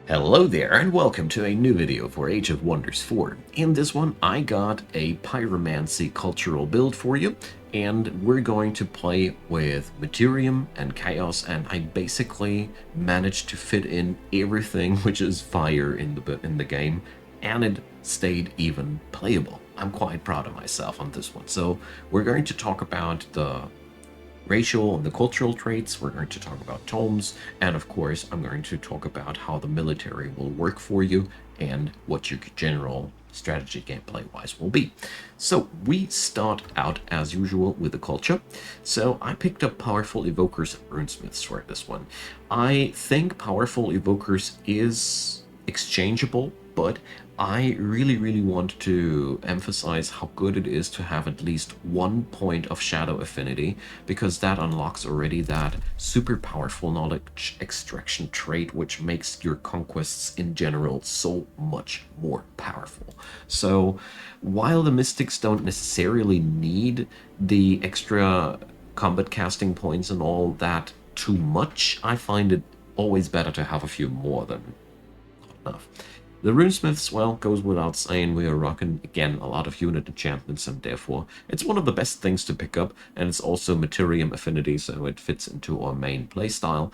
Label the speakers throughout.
Speaker 1: Hello there, and welcome to a new video for Age of Wonders 4. In this one, I got a Pyromancy cultural build for you, and we're going to play with Materium and Chaos, and I basically managed to fit in everything which is fire in the game, and it stayed even playable. I'm quite proud of myself on this one. So we're going to talk about the racial and the cultural traits, we're going to talk about tomes, and of course I'm going to talk about how the military will work for you and what your general strategy gameplay wise will be. So we start out as usual with the culture. So I picked up powerful evokers and runesmiths for this one. I think powerful evokers is exchangeable, but I really want to emphasize how good it is to have at least 1 point of shadow affinity, because that unlocks already that super powerful knowledge extraction trait, which makes your conquests in general so much more powerful. So while the mystics don't necessarily need the extra combat casting points and all that too much, I find it always better to have a few more than not enough. The runesmiths, well, goes without saying, we are rocking, again, a lot of unit enchantments, and therefore it's one of the best things to pick up, and it's also Materium affinity, so it fits into our main playstyle.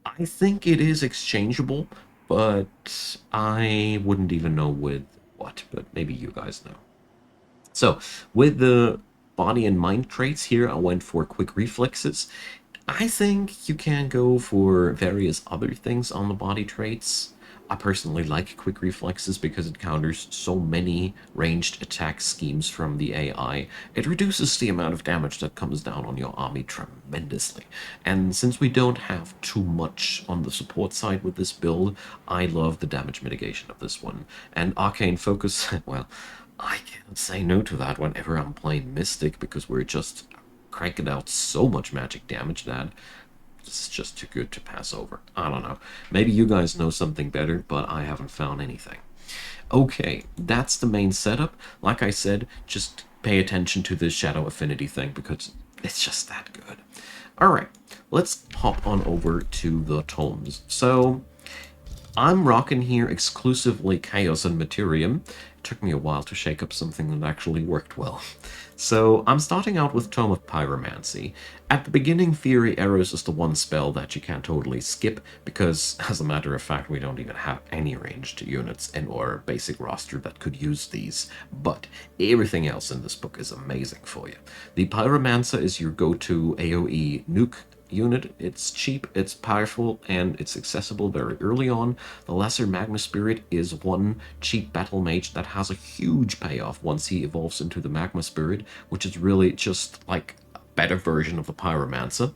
Speaker 1: I think it is exchangeable, but I wouldn't even know with what, but maybe you guys know. So, with the body and mind traits here, I went for quick reflexes. I think you can go for various other things on the body traits. I personally like quick reflexes because it counters so many ranged attack schemes from the AI. It reduces the amount of damage that comes down on your army tremendously. And since we don't have too much on the support side with this build, I love the damage mitigation of this one. And Arcane Focus, well, I can't say no to that whenever I'm playing Mystic, because we're just cranking out so much magic damage that it's just too good to pass over. I don't know. Maybe you guys know something better, but I haven't found anything. Okay, that's the main setup. Like I said, just pay attention to this shadow affinity thing because it's just that good. Alright, let's hop on over to the tomes. So, I'm rocking here exclusively Chaos and Materium. It took me a while to shake up something that actually worked well. So I'm starting out with Tome of Pyromancy. At the beginning, Fury Arrows is the one spell that you can totally skip, because as a matter of fact, we don't even have any ranged units in our basic roster that could use these. But everything else in this book is amazing for you. The Pyromancer is your go-to AoE nuke unit. It's cheap, it's powerful, and it's accessible very early on. The Lesser Magma Spirit is one cheap battle mage that has a huge payoff once he evolves into the Magma Spirit, which is really just like a better version of the Pyromancer.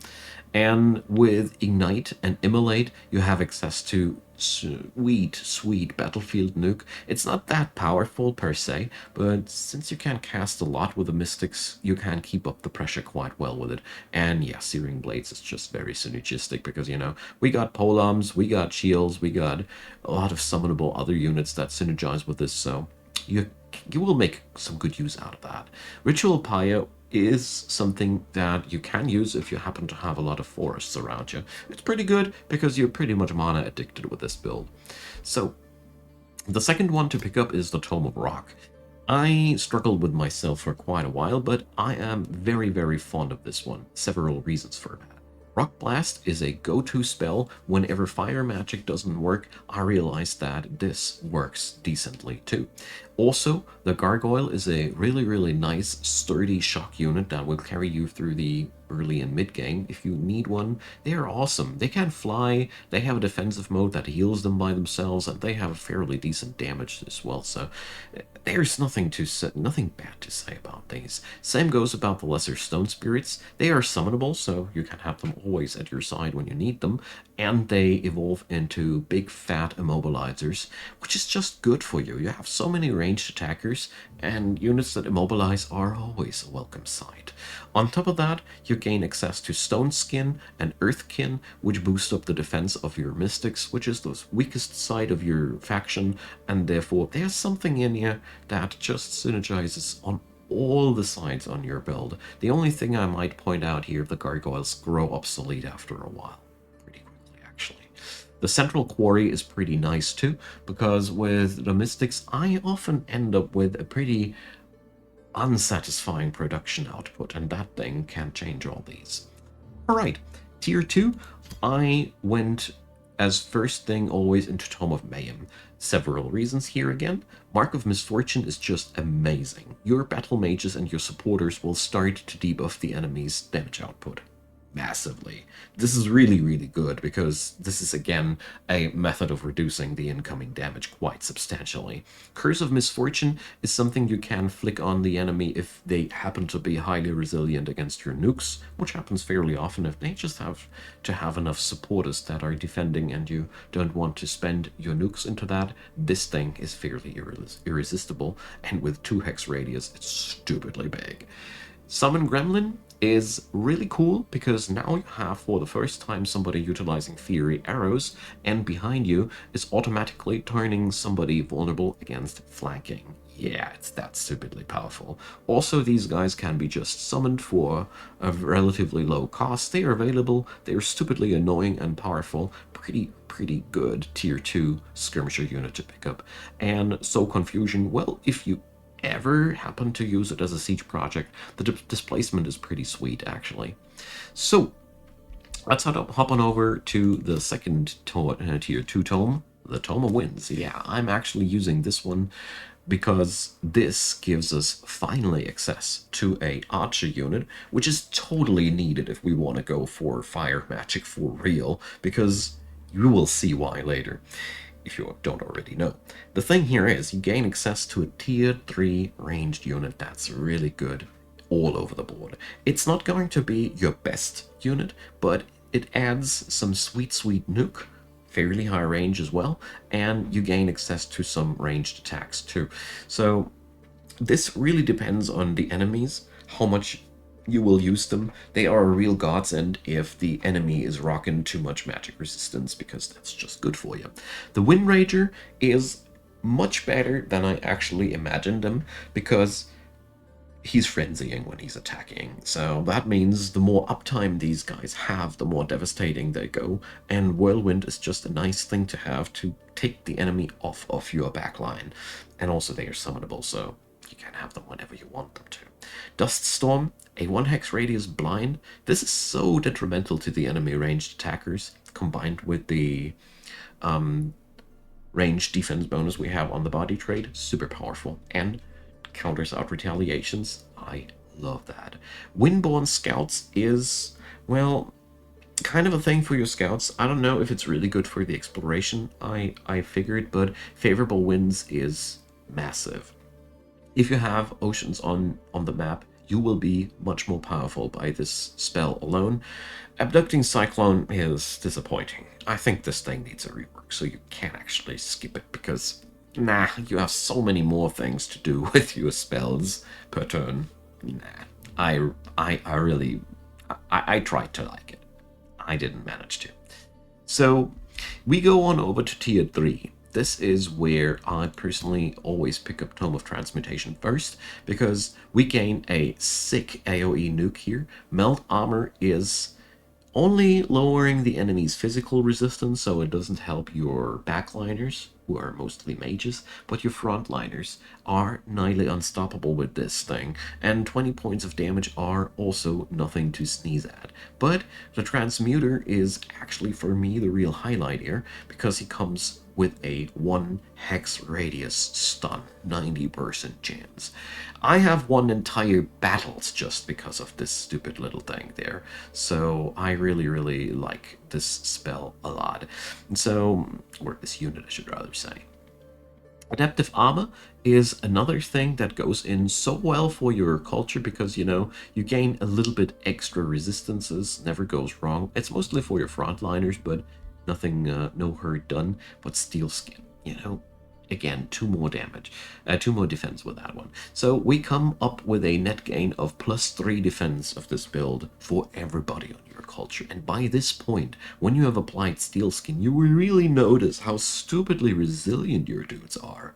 Speaker 1: And with Ignite and Immolate, you have access to sweet battlefield nuke. It's not that powerful per se, but since you can cast a lot with the Mystics, you can keep up the pressure quite well with it. And yeah, Searing Blades is just very synergistic because, you know, we got Polams, we got Shields, we got a lot of summonable other units that synergize with this, so you will make some good use out of that. Ritual Pyre is something that you can use if you happen to have a lot of forests around you. It's pretty good because you're pretty much mana addicted with this build. So the second one to pick up is the Tome of Rock. I struggled with myself for quite a while, but I am very fond of this one. Several reasons for that. Rock Blast is a go-to spell. Whenever fire magic doesn't work, I realize that this works decently too. Also, the Gargoyle is a really nice, sturdy shock unit that will carry you through the early and mid game. If you need one, they are awesome. They can fly, they have a defensive mode that heals them by themselves, and they have fairly decent damage as well, so there's nothing bad to say about these. Same goes about the Lesser Stone Spirits. They are summonable, so you can have them always at your side when you need them, and they evolve into big fat immobilizers, which is just good for you. You have so many ranged attackers, and units that immobilize are always a welcome sight. On top of that, you gain access to Stone Skin and Earthkin, which boost up the defense of your Mystics, which is the weakest side of your faction, and therefore there's something in you that just synergizes on all the sides on your build. The only thing I might point out here, the Gargoyles grow obsolete after a while. Pretty quickly, actually. The central quarry is pretty nice too, because with the Mystics, I often end up with a pretty unsatisfying production output, and that thing can change all these. Alright, tier 2, I went as first thing always into Tome of Mayhem. Several reasons here again. Mark of Misfortune is just amazing. Your battle mages and your supporters will start to debuff the enemy's damage output massively. This is really, really good because this is again a method of reducing the incoming damage quite substantially. Curse of Misfortune is something you can flick on the enemy if they happen to be highly resilient against your nukes, which happens fairly often if they just have to have enough supporters that are defending and you don't want to spend your nukes into that. This thing is fairly irresistible, and with 2 hex radius, it's stupidly big. Summon Gremlin is really cool because now you have for the first time somebody utilizing Fury arrows, and behind you is automatically turning somebody vulnerable against flanking. Yeah, it's that stupidly powerful. Also, these guys can be just summoned for a relatively low cost. They are available, they are stupidly annoying and powerful. Pretty good tier 2 skirmisher unit to pick up. And so Confusion, well, if you ever happen to use it as a siege project, the displacement is pretty sweet, actually. So let's hop on over to the second tier 2 tome, the Tome of Winds. Yeah, I'm actually using this one because this gives us finally access to a archer unit, which is totally needed if we want to go for fire magic for real, because you will see why later if you don't already know. The thing here is you gain access to a tier 3 ranged unit that's really good all over the board. It's not going to be your best unit, but it adds some sweet nuke, fairly high range as well, and you gain access to some ranged attacks too. So this really depends on the enemies, how much you will use them. They are a real godsend if the enemy is rocking too much magic resistance, because that's just good for you. The Wind Rager is much better than I actually imagined him, because he's frenzying when he's attacking. So that means the more uptime these guys have, the more devastating they go, and Whirlwind is just a nice thing to have to take the enemy off of your backline. And also they are summonable, so you can have them whenever you want them to. Dust Storm, a 1 hex radius blind. This is so detrimental to the enemy ranged attackers, combined with the ranged defense bonus we have on the body trade. Super powerful, and counters out retaliations. I love that. Windborne Scouts is, well, kind of a thing for your scouts. I don't know if it's really good for the exploration, I figured, but favorable winds is massive. If you have oceans on the map, you will be much more powerful by this spell alone. Abducting Cyclone is disappointing. I think this thing needs a rework, so you can't actually skip it, because nah, you have so many more things to do with your spells per turn. Nah, I really tried to like it. I didn't manage to. So we go on over to tier 3. This is where I personally always pick up Tome of Transmutation first, because we gain a sick AoE nuke here. Melt Armor is only lowering the enemy's physical resistance, so it doesn't help your backliners, who are mostly mages, but your frontliners are nearly unstoppable with this thing, and 20 points of damage are also nothing to sneeze at. But the Transmuter is actually, for me, the real highlight here, because he comes with a 1 hex radius stun, 90% chance. I have won entire battles just because of this stupid little thing there, so I really like this spell a lot. And so, or this unit I should rather say. Adaptive Armor is another thing that goes in so well for your culture, because, you know, you gain a little bit extra resistances, never goes wrong. It's mostly for your frontliners, but nothing, no hurt done. But Steel Skin, you know, again, 2 more damage, 2 more defense with that one. So we come up with a net gain of +3 defense of this build for everybody on your culture. And by this point, when you have applied Steel Skin, you will really notice how stupidly resilient your dudes are.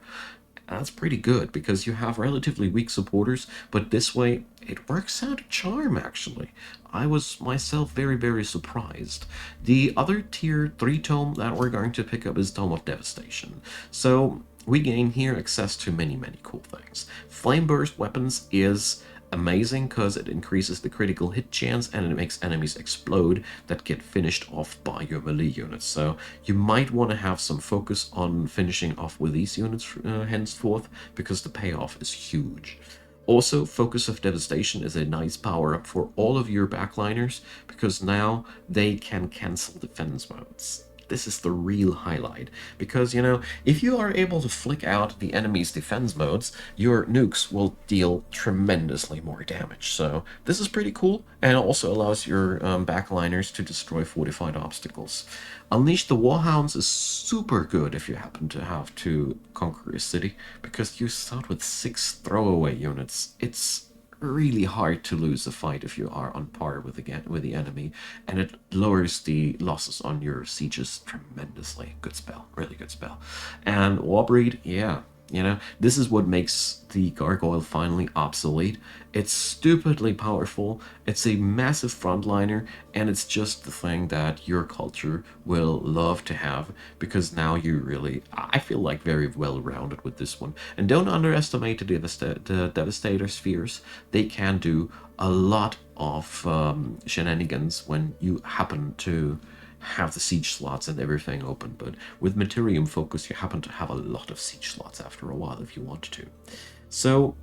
Speaker 1: That's pretty good because you have relatively weak supporters, but this way it works out a charm actually. I was myself very, very surprised. The other tier 3 tome that we're going to pick up is Tome of Devastation. So we gain here access to many, many cool things. Flame Burst weapons is amazing because it increases the critical hit chance and it makes enemies explode that get finished off by your melee units. So you might want to have some focus on finishing off with these units henceforth, because the payoff is huge. Also, Focus of Devastation is a nice power-up for all of your backliners, because now they can cancel defense modes. This is the real highlight, because, if you are able to flick out the enemy's defense modes, your nukes will deal tremendously more damage. So this is pretty cool, and also allows your backliners to destroy fortified obstacles. Unleash the Warhounds is super good if you happen to have to conquer a city, because you start with 6 throwaway units. It's really hard to lose a fight if you are on par with the enemy, and it lowers the losses on your sieges tremendously. Good spell, really good spell. And Warbreed, yeah, this is what makes the Gargoyle finally obsolete. It's stupidly powerful, it's a massive frontliner, and it's just the thing that your culture will love to have, because now you really, I feel like, very well rounded with this one. And don't underestimate the Devastator spheres. They can do a lot of shenanigans when you happen to have the siege slots and everything open, but with Materium Focus you happen to have a lot of siege slots after a while if you want to. So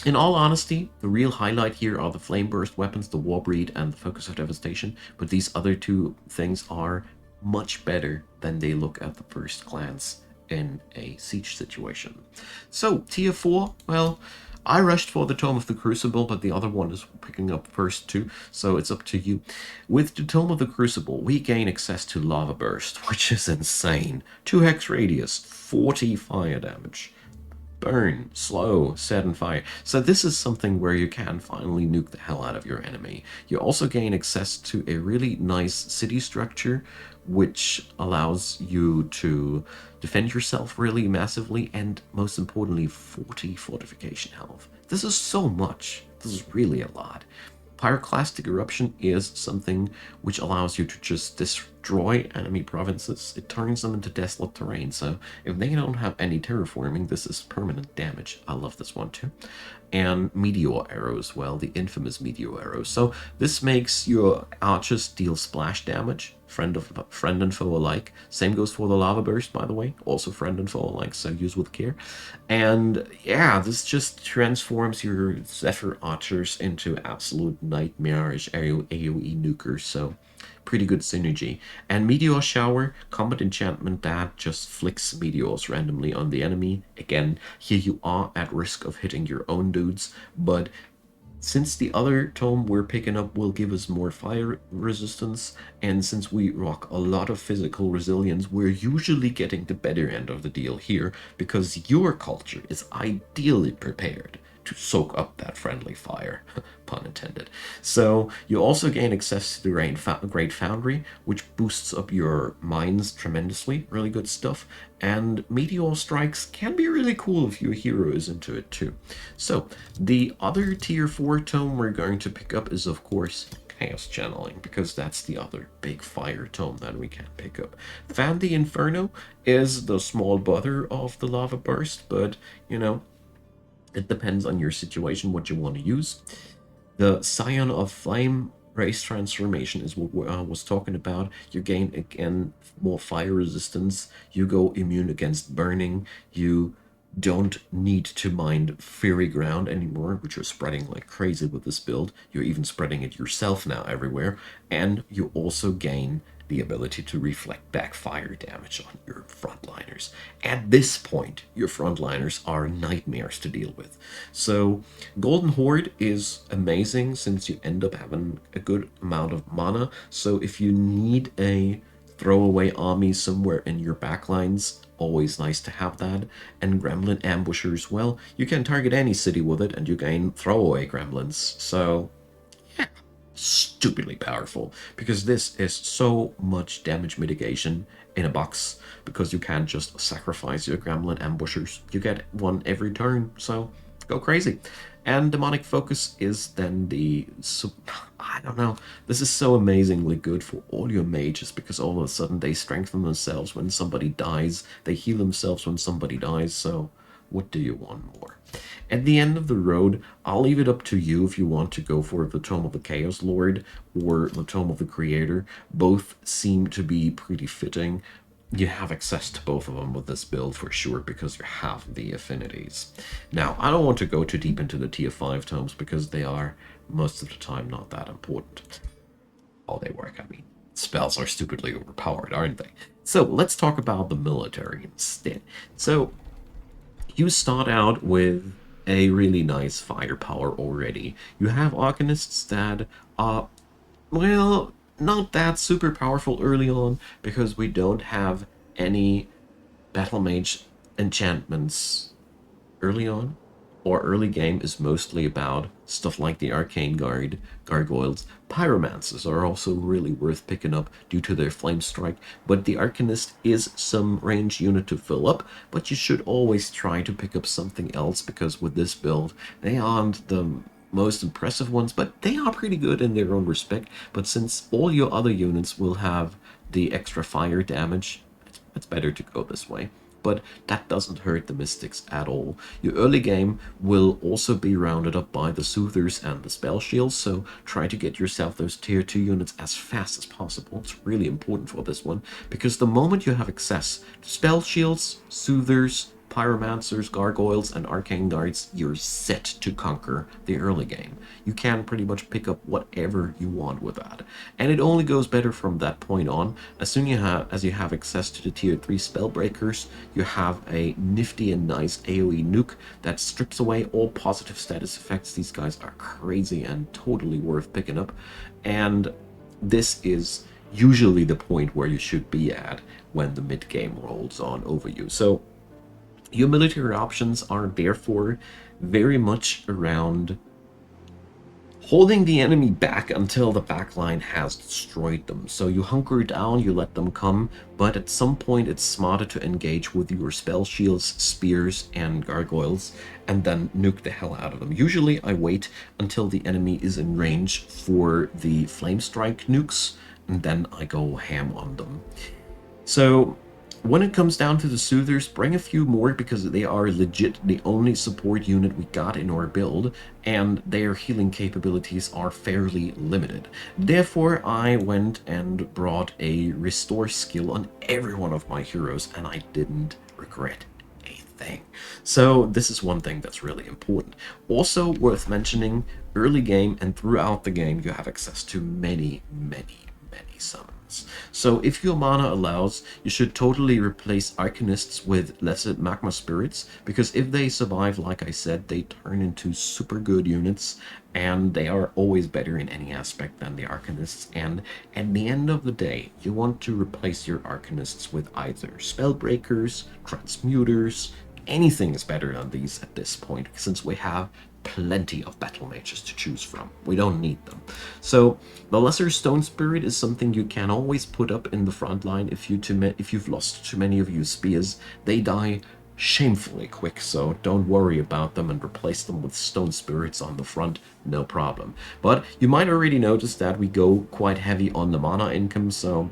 Speaker 1: in all honesty, the real highlight here are the Flame Burst weapons, the Warbreed, and the Focus of Devastation, but these other two things are much better than they look at the first glance in a siege situation. So tier 4, well, I rushed for the Tome of the Crucible, but the other one is picking up first too, so it's up to you. With the Tome of the Crucible, we gain access to Lava Burst, which is insane. 2 hex radius, 40 fire damage. Burn, slow, set and fire. So this is something where you can finally nuke the hell out of your enemy. You also gain access to a really nice city structure, which allows you to defend yourself really massively, and most importantly, 40 fortification health. This is so much. This is really a lot. Pyroclastic Eruption is something which allows you to just destroy enemy provinces. It turns them into desolate terrain, so if they don't have any terraforming, this is permanent damage. I love this one too. And Meteor Arrows, well, the infamous Meteor Arrows. So this makes your archers deal splash damage, friend and foe alike. Same goes for the Lava Burst, by the way, also friend and foe alike, so use with care. And yeah, this just transforms your Zephyr archers into absolute nightmarish AoE nukers, so pretty good synergy. And Meteor Shower, combat enchantment that just flicks meteors randomly on the enemy. Again, here you are at risk of hitting your own dudes, but since the other tome we're picking up will give us more fire resistance, and since we rock a lot of physical resilience, we're usually getting the better end of the deal here, because your culture is ideally prepared to soak up that friendly fire, pun intended. So you also gain access to the Great Foundry, which boosts up your mines tremendously, really good stuff. And Meteor Strikes can be really cool if your hero is into it too. So the other tier 4 tome we're going to pick up is, of course, Chaos Channeling, because that's the other big fire tome that we can pick up. Fan the Inferno is the small brother of the Lava Burst, but, it depends on your situation what you want to use. The Scion of Flame race transformation is what I was talking about. You gain, again, more fire resistance. You go immune against burning. You don't need to mine fairy ground anymore, which you're spreading like crazy with this build. You're even spreading it yourself now everywhere. And you also gain the ability to reflect back fire damage on your frontliners. At this point, your frontliners are nightmares to deal with. So Golden Horde is amazing since you end up having a good amount of mana. So if you need a throwaway army somewhere in your backlines, always nice to have that. And Gremlin Ambushers, well, you can target any city with it and you gain throwaway gremlins. So stupidly powerful, because this is so much damage mitigation in a box, because you can't just sacrifice your gremlin ambushers. You get one every turn, so go crazy. And demonic focus is then I don't know. This is so amazingly good for all your mages, because all of a sudden they strengthen themselves when somebody dies. They heal themselves when somebody dies. So what do you want more? At the end of the road, I'll leave it up to you if you want to go for the Tome of the Chaos Lord or the Tome of the Creator. Both seem to be pretty fitting. You have access to both of them with this build for sure, because you have the affinities. Now, I don't want to go too deep into the tier 5 tomes, because they are, most of the time, not that important. How they work, I mean. Spells are stupidly overpowered, aren't they? So, let's talk about the military instead. So, you start out with a really nice firepower already. You have Arcanists that are, well, not that super powerful early on, because we don't have any Battle Mage enchantments early on. Or early game is mostly about stuff like the Arcane Guard, Gargoyles. Pyromancers are also really worth picking up due to their Flame Strike, but the Arcanist is some range unit to fill up, but you should always try to pick up something else, because with this build, they aren't the most impressive ones, but they are pretty good in their own respect. But since all your other units will have the extra fire damage, it's better to go this way. But that doesn't hurt the Mystics at all. Your early game will also be rounded up by the Soothers and the Spell Shields, so try to get yourself those tier 2 units as fast as possible. It's really important for this one, because the moment you have access to Spell Shields, Soothers, Pyromancers, Gargoyles, and Arcane Guards, you're set to conquer the early game. You can pretty much pick up whatever you want with that. And it only goes better from that point on. As you have access to the tier 3 Spellbreakers, you have a nifty and nice AoE nuke that strips away all positive status effects. These guys are crazy and totally worth picking up. And this is usually the point where you should be at when the mid-game rolls on over you. So your military options are therefore very much around holding the enemy back until the backline has destroyed them. So you hunker down, you let them come, but at some point it's smarter to engage with your spell shields, spears, and gargoyles, and then nuke the hell out of them. Usually I wait until the enemy is in range for the flame strike nukes, and then I go ham on them. So when it comes down to the Soothers, bring a few more, because they are legit the only support unit we got in our build, and their healing capabilities are fairly limited. Therefore, I went and brought a restore skill on every one of my heroes, and I didn't regret a thing. So this is one thing that's really important. Also worth mentioning, early game and throughout the game, you have access to many summons. So if your mana allows, you should totally replace Arcanists with lesser Magma Spirits, because if they survive, like I said, they turn into super good units, and they are always better in any aspect than the Arcanists. And at the end of the day, you want to replace your Arcanists with either Spellbreakers, Transmuters. Anything is better than these at this point, since we have plenty of battle mages to choose from. We don't need them. So the lesser stone spirit is something you can always put up in the front line if you've lost too many of your spears. They die shamefully quick, so don't worry about them, and replace them with stone spirits on the front, no problem. But you might already notice that we go quite heavy on the mana income, so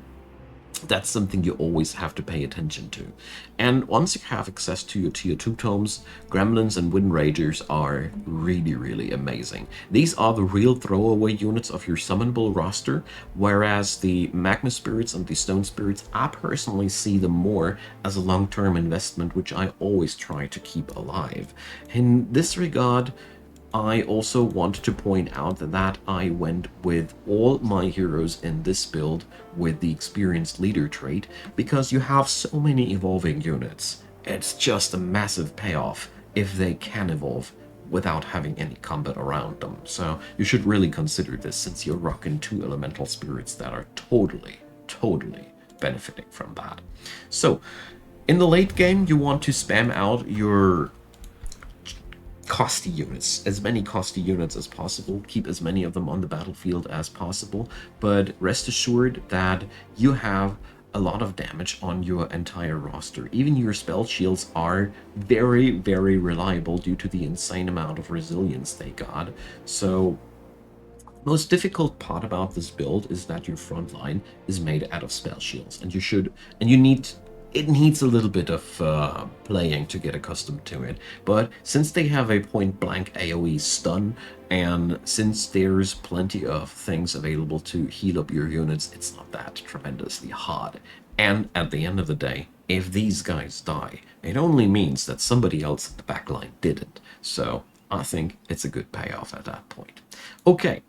Speaker 1: that's something you always have to pay attention to. And once you have access to your tier 2 tomes, Gremlins and Wind Ragers are really amazing. These are the real throwaway units of your summonable roster, whereas the Magma Spirits and the Stone Spirits, I personally see them more as a long-term investment, which I always try to keep alive. In this regard, I also want to point out that I went with all my heroes in this build with the experienced leader trait, because you have so many evolving units. It's just a massive payoff if they can evolve without having any combat around them. So you should really consider this, since you're rocking 2 elemental spirits that are totally benefiting from that. So in the late game, you want to spam out your costly units, as many costly units as possible, keep as many of them on the battlefield as possible, but rest assured that you have a lot of damage on your entire roster. Even your spell shields are very, very reliable due to the insane amount of resilience they got. So most difficult part about this build is that your front line is made out of spell shields, and it needs a little bit of playing to get accustomed to it. But since they have a point blank AoE stun, and since there's plenty of things available to heal up your units, it's not that tremendously hard. And at the end of the day, if these guys die, it only means that somebody else in the backline didn't. So I think it's a good payoff at that point. Okay,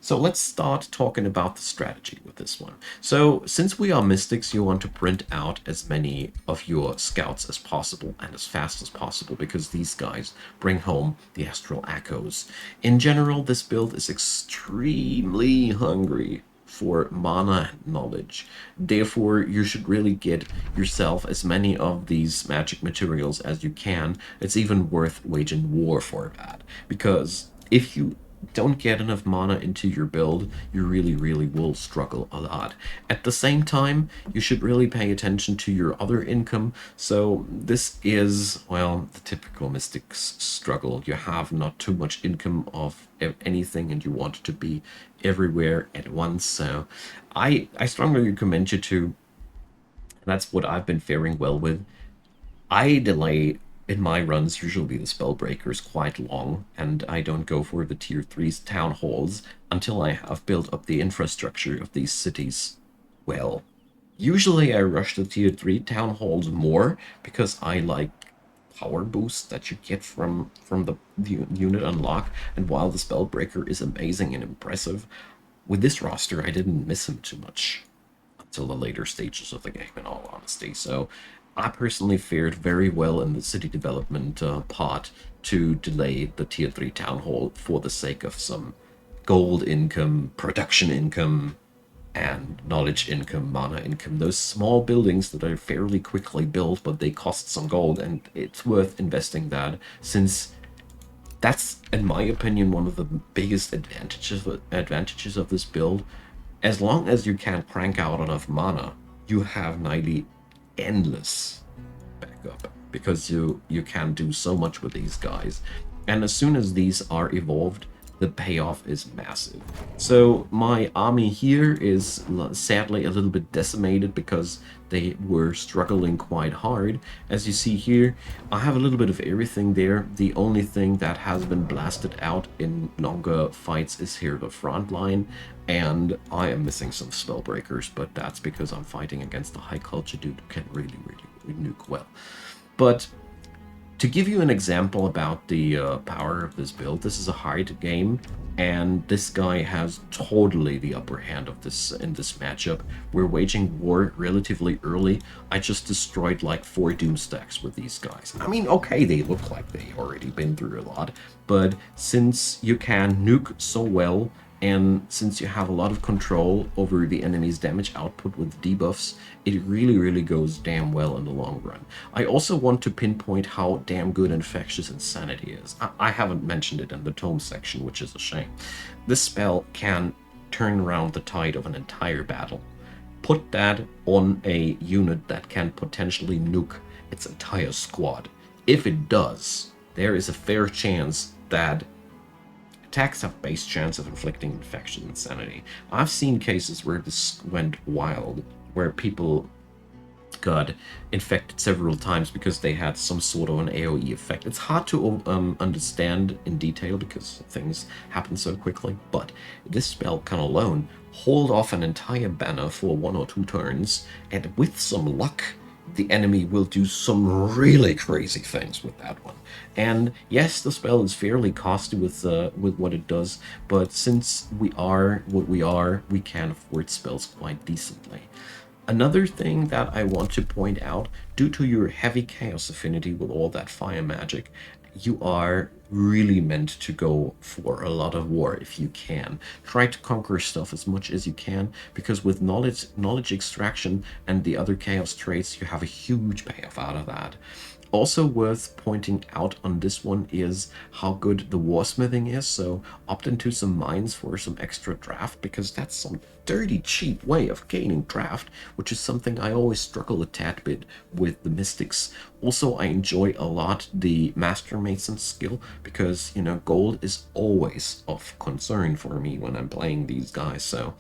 Speaker 1: so let's start talking about the strategy with this one. So since we are mystics, you want to print out as many of your scouts as possible and as fast as possible, because these guys bring home the astral echoes. In general, this build is extremely hungry for mana and knowledge. Therefore, you should really get yourself as many of these magic materials as you can. It's even worth waging war for that, because if you don't get enough mana into your build, you really, really will struggle a lot. At the same time, you should really pay attention to your other income. So this is, well, the typical Mystic's struggle. You have not too much income of anything, and you want it to be everywhere at once. So I strongly recommend you to, that's what I've been faring well with. I delay in my runs usually the Spellbreakers quite long, and I don't go for the tier 3 town halls until I have built up the infrastructure of these cities well. Usually I rush the tier 3 town halls more because I like power boost that you get from the unit unlock, and while the Spellbreaker is amazing and impressive, with this roster I didn't miss him too much until the later stages of the game, in all honesty. So I personally fared very well in the city development part to delay the tier 3 town hall for the sake of some gold income, production income, and knowledge income, mana income. Those small buildings that are fairly quickly built, but they cost some gold, and it's worth investing that, since that's, in my opinion, one of the biggest advantages of this build. As long as you can crank out enough mana, you have nearly endless backup, because you can do so much with these guys. And as soon as these are evolved, the payoff is massive. So my army here is sadly a little bit decimated because they were struggling quite hard. As you see here, I have a little bit of everything there. The only thing that has been blasted out in longer fights is here the front line, and I am missing some Spellbreakers, but that's because I'm fighting against a high culture dude who can really, really nuke well. But to give you an example about the power of this build, this is a hard game, and this guy has totally the upper hand of this in this matchup. We're waging war relatively early. I just destroyed like 4 doom stacks with these guys. I mean, okay, they look like they already been through a lot, but since you can nuke so well, and since you have a lot of control over the enemy's damage output with debuffs, it really, really goes damn well in the long run. I also want to pinpoint how damn good Infectious Insanity is. I haven't mentioned it in the tome section, which is a shame. This spell can turn around the tide of an entire battle. Put that on a unit that can potentially nuke its entire squad. If it does, there is a fair chance that attacks have base chance of inflicting infection insanity. I've seen cases where this went wild, where people got infected several times because they had some sort of an AoE effect. It's hard to understand in detail because things happen so quickly, but this spell can alone hold off an entire banner for 1 or 2 turns, and with some luck, the enemy will do some really crazy things with that one. And yes, the spell is fairly costly with what it does, but since we are what we are, we can afford spells quite decently. Another thing that I want to point out, due to your heavy chaos affinity with all that fire magic, you are really meant to go for a lot of war if you can. Try to conquer stuff as much as you can, because with knowledge extraction and the other chaos traits, you have a huge payoff out of that. Also worth pointing out on this one is how good the warsmithing is, so opt into some mines for some extra draft, because that's some dirty cheap way of gaining draft, which is something I always struggle a tad bit with the mystics. Also, I enjoy a lot the master mason skill, because, you know, gold is always of concern for me when I'm playing these guys, so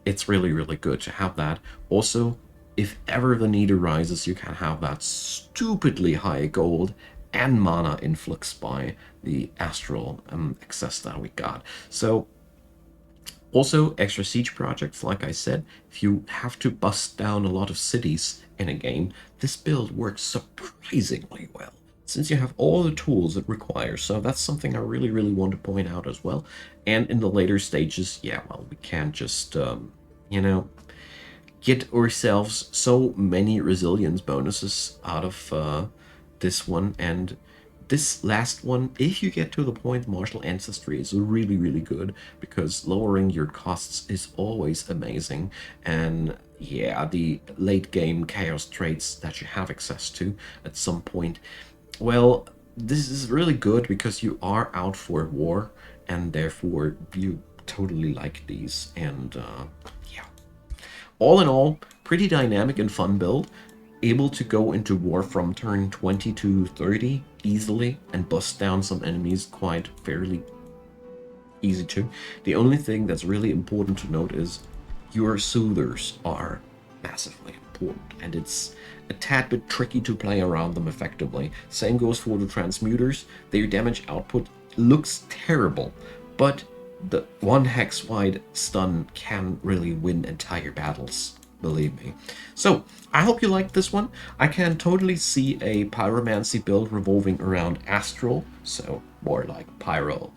Speaker 1: it's really, really good to have that. Also, if ever the need arises, you can have that stupidly high gold and mana influx by the astral excess that we got. So also extra siege projects, like I said, if you have to bust down a lot of cities in a game, this build works surprisingly well, since you have all the tools it requires. So that's something I really, really want to point out as well. And in the later stages, yeah, well, we can't just, you know, get ourselves so many resilience bonuses out of this one. And this last one, if you get to the point martial ancestry, is really, really good, because lowering your costs is always amazing. And yeah, the late game chaos traits that you have access to at some point, well, this is really good because you are out for war, and therefore you totally like these. And yeah, all in all, pretty dynamic and fun build, able to go into war from turn 20 to 30 easily and bust down some enemies quite fairly easy too. The only thing that's really important to note is your soothers are massively important, and it's a tad bit tricky to play around them effectively. Same goes for the transmuters. Their damage output looks terrible, but the one hex wide stun can really win entire battles, believe me. So I hope you liked this one. I can totally see a pyromancy build revolving around astral, so more like pyro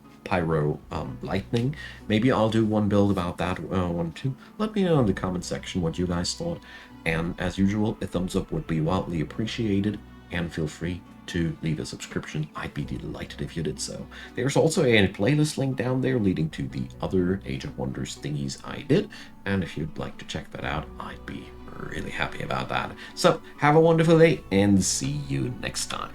Speaker 1: lightning. Maybe I'll do one build about that one too. Let me know in the comment section what you guys thought, and as usual, a thumbs up would be wildly appreciated, and feel free to leave a subscription. I'd be delighted if you did so. There's also a playlist link down there leading to the other Age of Wonders thingies I did, and if you'd like to check that out, I'd be really happy about that. So have a wonderful day, and see you next time.